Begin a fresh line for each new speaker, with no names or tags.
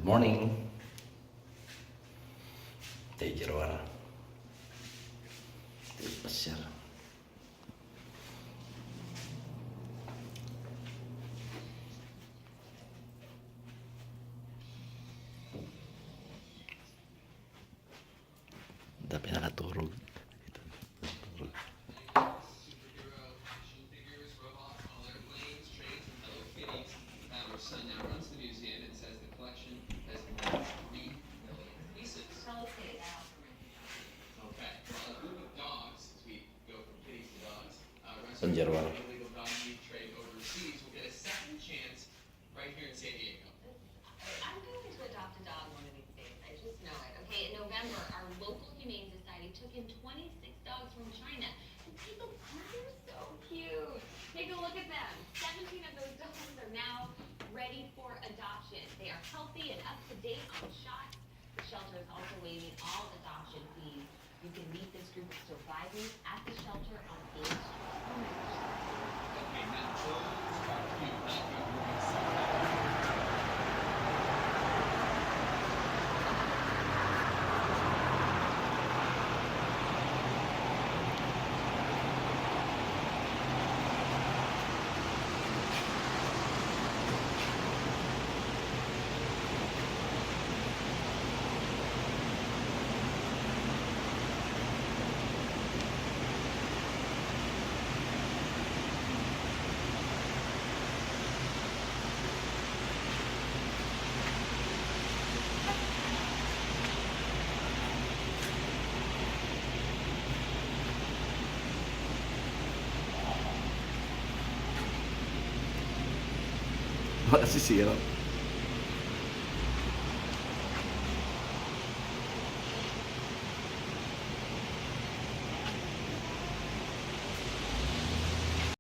morning. Tayo Jerwara. Tayo pasyar. Dami na naturog.
Son now runs the museum and says the collection has more than 3 million pieces. Okay, well, a group of dogs, as we go from kitties to dogs, rescued from illegal dog meat trade overseas will get a second chance right here in San Diego.
I'm going to adopt a dog one of these days. I just know it. Okay, in November, our local Humane Society took in 26 dogs from China. And take a look, they're so cute. Take a look at them. 17 of those dogs are now ready for adoption. They are healthy and up to date on shots. The shelter is also waiving all adoption fees. You can meet this group of survivors at the shelter on 8th Street.
Okay, now those are cute. Not cute. We're going to see that.
Makasisira.